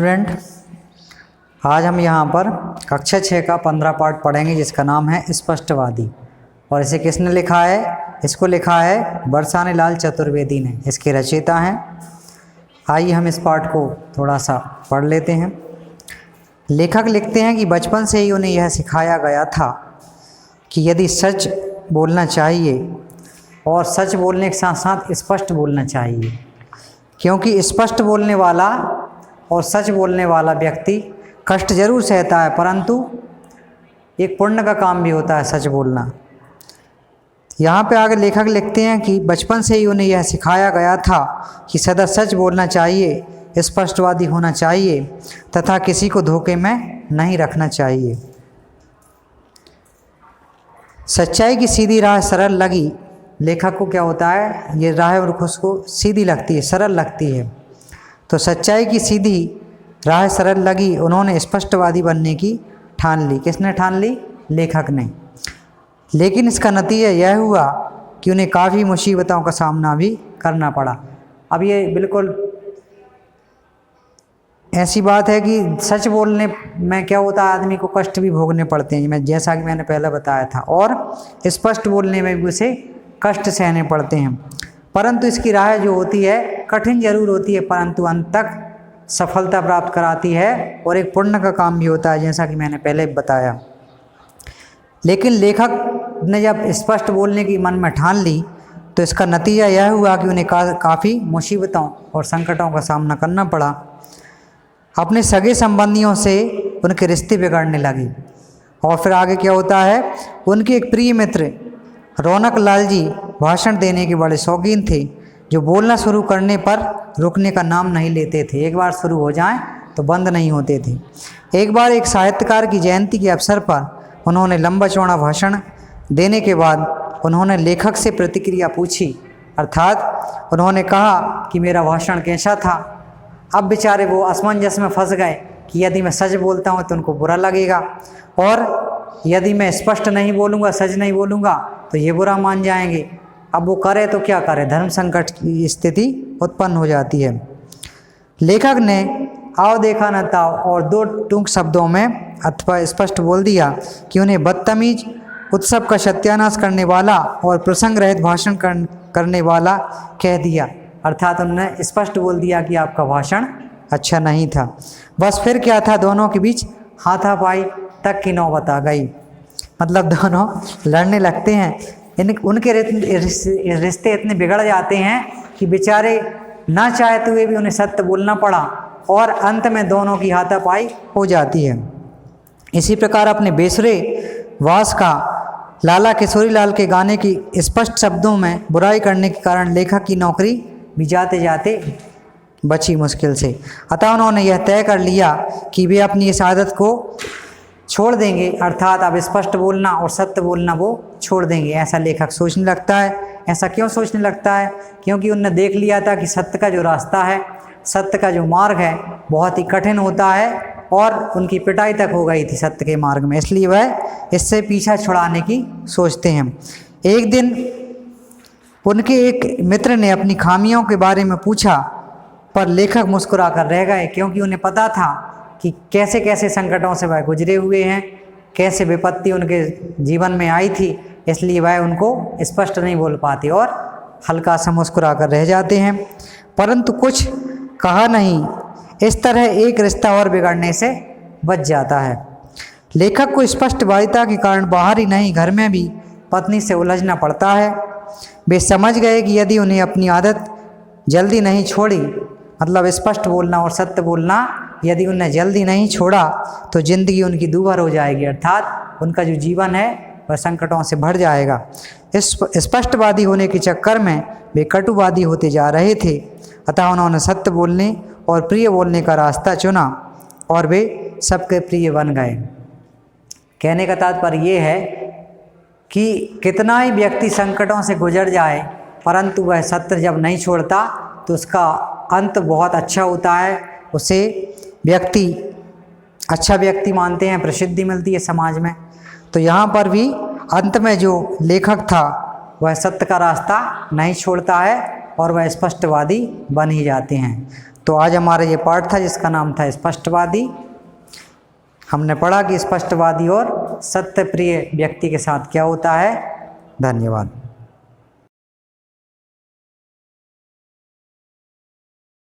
Student, आज हम यहाँ पर कक्षा 6 का 15 पार्ट पढ़ेंगे जिसका नाम है स्पष्टवादी। और इसे किसने लिखा है? इसको लिखा है बरसाने लाल चतुर्वेदी ने, इसके रचयिता हैं। आइए हम इस पार्ट को थोड़ा सा पढ़ लेते हैं। लेखक लिखते हैं कि बचपन से ही उन्हें यह सिखाया गया था कि यदि सच बोलना चाहिए और सच बोलने के साथ साथ स्पष्ट बोलना चाहिए, क्योंकि स्पष्ट बोलने वाला और सच बोलने वाला व्यक्ति कष्ट जरूर सहता है, परंतु एक पुण्य का काम भी होता है सच बोलना। यहाँ पे आगे लेखक लिखते हैं कि बचपन से ही उन्हें यह सिखाया गया था कि सदा सच बोलना चाहिए, स्पष्टवादी होना चाहिए तथा किसी को धोखे में नहीं रखना चाहिए। सच्चाई की सीधी राह सरल लगी। लेखक को क्या होता है, ये राह और उसको सीधी लगती है, सरल लगती है। तो सच्चाई की सीधी राह सरल लगी, उन्होंने स्पष्टवादी बनने की ठान ली। किसने ठान ली? लेखक ने। लेकिन इसका नतीजा यह हुआ कि उन्हें काफ़ी मुसीबतों का सामना भी करना पड़ा। अब ये बिल्कुल ऐसी बात है कि सच बोलने में क्या होता है, आदमी को कष्ट भी भोगने पड़ते हैं, मैं जैसा कि मैंने पहले बताया था, और स्पष्ट बोलने में भी उसे कष्ट सहने पड़ते हैं। परंतु इसकी राह जो होती है कठिन जरूर होती है, परंतु अंत तक सफलता प्राप्त कराती है और एक पुण्य का काम भी होता है, जैसा कि मैंने पहले बताया। लेकिन लेखक ने जब स्पष्ट बोलने की मन में ठान ली तो इसका नतीजा यह हुआ कि उन्हें काफ़ी मुसीबतों और संकटों का सामना करना पड़ा। अपने सगे संबंधियों से उनके रिश्ते बिगड़ने लगे। और फिर आगे क्या होता है, उनके एक प्रिय मित्र रौनक लाल जी भाषण देने के बड़े शौकीन थे, जो बोलना शुरू करने पर रुकने का नाम नहीं लेते थे। एक बार शुरू हो जाएं तो बंद नहीं होते थे। एक बार एक साहित्यकार की जयंती के अवसर पर उन्होंने लंबा चौड़ा भाषण देने के बाद उन्होंने लेखक से प्रतिक्रिया पूछी, अर्थात उन्होंने कहा कि मेरा भाषण कैसा था। अब बेचारे वो असमंजस में फंस गए कि यदि मैं सच बोलता हूँ तो उनको बुरा लगेगा, और यदि मैं स्पष्ट नहीं बोलूँगा, सच नहीं बोलूँगा तो ये बुरा मान जाएंगे। अब वो करे तो क्या करे, धर्म संकट की स्थिति उत्पन्न हो जाती है। लेखक ने आओ देखा न ताओ और दो टूंक शब्दों में अथवा स्पष्ट बोल दिया कि उन्हें बदतमीज, उत्सव का सत्यानाश करने वाला और प्रसंग रहित भाषण करने वाला कह दिया। अर्थात उन्होंने स्पष्ट बोल दिया कि आपका भाषण अच्छा नहीं था। बस फिर क्या था, दोनों के बीच हाथापाई तक की नौबत आ गई। मतलब दोनों लड़ने लगते हैं। उनके रिश्ते इतने बिगड़ जाते हैं कि बेचारे ना चाहते हुए भी उन्हें सत्य बोलना पड़ा और अंत में दोनों की हाथापाई हो जाती है। इसी प्रकार अपने बेसुरे वास का लाला किशोरी लाल के गाने की स्पष्ट शब्दों में बुराई करने के कारण लेखक की नौकरी भी जाते जाते बची मुश्किल से। अतः उन्होंने यह तय कर लिया कि वे अपनी इस आदत को छोड़ देंगे, अर्थात अब स्पष्ट बोलना और सत्य बोलना वो छोड़ देंगे। ऐसा लेखक सोचने लगता है। ऐसा क्यों सोचने लगता है? क्योंकि उनने देख लिया था कि सत्य का जो रास्ता है, सत्य का जो मार्ग है बहुत ही कठिन होता है, और उनकी पिटाई तक हो गई थी सत्य के मार्ग में, इसलिए वह इससे पीछा छुड़ाने की सोचते हैं। एक दिन उनके एक मित्र ने अपनी खामियों के बारे में पूछा, पर लेखक मुस्कुरा कर रह गए, क्योंकि उन्हें पता था कि कैसे कैसे संकटों से वह गुजरे हुए हैं, कैसे विपत्ति उनके जीवन में आई थी, इसलिए वह उनको स्पष्ट नहीं बोल पाते और हल्का सा मुस्कुरा कर रह जाते हैं। परंतु कुछ कहा नहीं। इस तरह एक रिश्ता और बिगड़ने से बच जाता है। लेखक को स्पष्टवादिता के कारण बाहर ही नहीं, घर में भी पत्नी से उलझना पड़ता है। वे समझ गए कि यदि उन्हें अपनी आदत जल्दी नहीं छोड़ी, मतलब स्पष्ट बोलना और सत्य बोलना, यदि उन्हें जल्दी नहीं छोड़ा तो ज़िंदगी उनकी दूभर हो जाएगी, अर्थात उनका जो जीवन है वह संकटों से भर जाएगा। इस स्पष्टवादी होने के चक्कर में वे कटुवादी होते जा रहे थे। अतः उन्होंने सत्य बोलने और प्रिय बोलने का रास्ता चुना और वे सबके प्रिय बन गए। कहने का तात्पर्य ये है कि कितना ही व्यक्ति संकटों से गुजर जाए, परंतु वह सत्य जब नहीं छोड़ता तो उसका अंत बहुत अच्छा होता है। उसे व्यक्ति अच्छा व्यक्ति मानते हैं, प्रसिद्धि मिलती है समाज में। तो यहाँ पर भी अंत में जो लेखक था वह सत्य का रास्ता नहीं छोड़ता है और वह स्पष्टवादी बन ही जाते हैं। तो आज हमारा ये पाठ था जिसका नाम था स्पष्टवादी। हमने पढ़ा कि स्पष्टवादी और सत्यप्रिय व्यक्ति के साथ क्या होता है। धन्यवाद।